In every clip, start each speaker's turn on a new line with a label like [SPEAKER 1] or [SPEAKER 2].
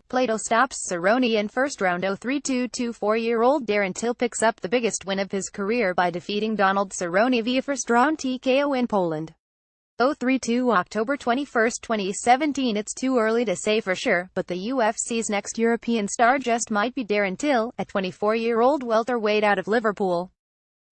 [SPEAKER 1] playTill stops Cerrone in first round. 0-3-2-4-year-old Darren Till picks up the biggest win of his career by defeating Cerrone via first-round TKO in Poland. 0-3-2 October 21, 2017. It's too early to say for sure, but the UFC's next European star just might be Darren Till, a 24-year-old welterweight out of Liverpool.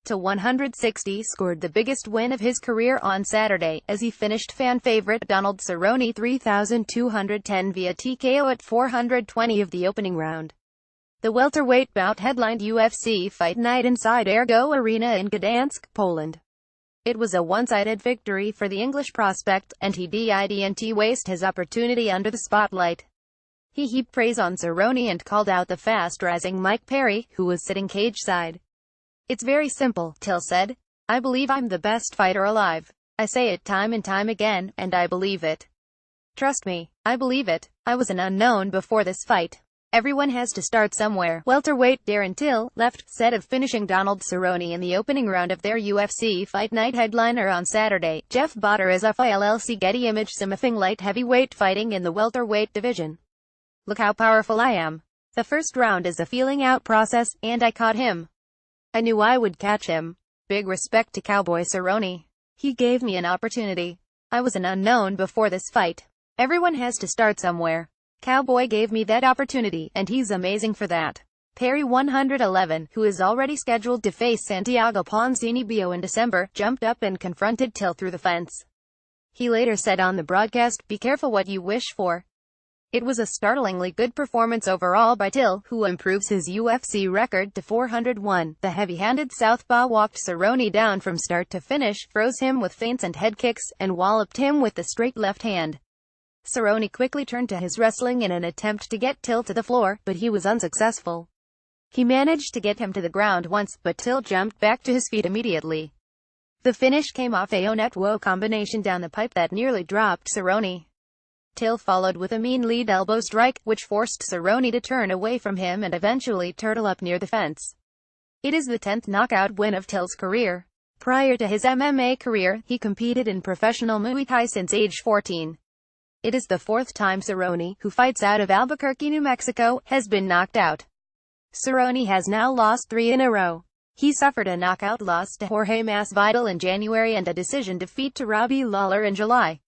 [SPEAKER 1] To 160 scored the biggest win of his career on Saturday, as he finished fan favorite Cerrone 3,210 via TKO at 420 of the opening round. The welterweight bout headlined UFC Fight Night inside Ergo Arena in Gdansk, Poland. It was a one-sided victory for the English prospect, and he didn't waste his opportunity under the spotlight. He heaped praise on Cerrone and called out the fast-rising Mike Perry, who was sitting cage-side. "It's very simple," Till said. "I believe I'm the best fighter alive. I say it time and time again, and I believe it. Trust me, I believe it. I was an unknown before this fight. Everyone has to start somewhere." Welterweight Darren Till left set of finishing Cerrone in the opening round of their UFC Fight Night headliner on Saturday. Jeff Botter is off ILLC Getty Image Simifing light heavyweight fighting in the welterweight division. "Look how powerful I am. The first round is a feeling out process, and I caught him. I knew I would catch him. Big respect to Cowboy Cerrone. He gave me an opportunity. I was an unknown before this fight. Everyone has to start somewhere. Cowboy gave me that opportunity, and he's amazing for that." Perry 111, who is already scheduled to face Santiago Ponzinibbio in December, jumped up and confronted Till through the fence. He later said on the broadcast, "Be careful what you wish for." It was a startlingly good performance overall by Till, who improves his UFC record to 401. The heavy-handed southpaw walked Cerrone down from start to finish, froze him with feints and head kicks, and walloped him with the straight left hand. Cerrone quickly turned to his wrestling in an attempt to get Till to the floor, but he was unsuccessful. He managed to get him to the ground once, but Till jumped back to his feet immediately. The finish came off a Onetwo combination down the pipe that nearly dropped Cerrone. Till followed with a mean lead elbow strike, which forced Cerrone to turn away from him and eventually turtle up near the fence. It is the 10th knockout win of Till's career. Prior to his MMA career, he competed in professional Muay Thai since age 14. It is the 4th time Cerrone, who fights out of Albuquerque, New Mexico, has been knocked out. Cerrone has now lost 3 in a row. He suffered a knockout loss to Jorge Masvidal in January and a decision defeat to Robbie Lawler in July.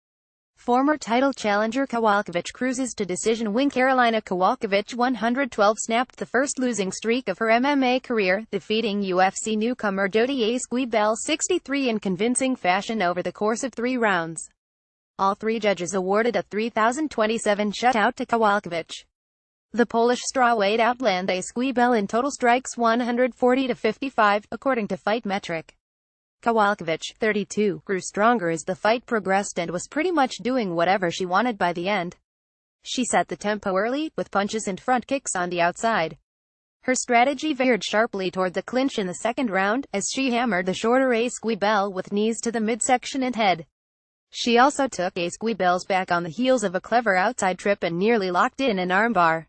[SPEAKER 1] Former title challenger Kowalkiewicz cruises to decision win. Karolina Kowalkiewicz 112 snapped the first losing streak of her MMA career, defeating UFC newcomer Dodie Squibel 63 in convincing fashion over the course of 3 rounds. All 3 judges awarded a 3,027 shutout to Kowalkiewicz. The Polish strawweight outlanded Squibel in total strikes 140-55, according to Fight Metric. Kowalkiewicz, 32, grew stronger as the fight progressed and was pretty much doing whatever she wanted by the end. She set the tempo early, with punches and front kicks on the outside. Her strategy veered sharply toward the clinch in the second round, as she hammered the shorter Squibel with knees to the midsection and head. She also took Squibel's back on the heels of a clever outside trip and nearly locked in an armbar.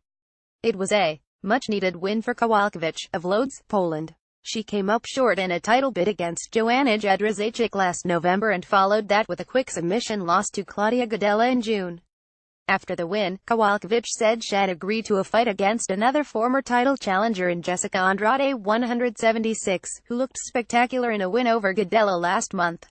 [SPEAKER 1] It was a much-needed win for Kowalkiewicz, of Lodz, Poland. She came up short in a title bid against Joanna Jędrzejczyk last November and followed that with a quick submission loss to Claudia Gadelha in June. After the win, Kowalkiewicz said she'd agreed to a fight against another former title challenger in Jessica Andrade 176, who looked spectacular in a win over Gadelha last month.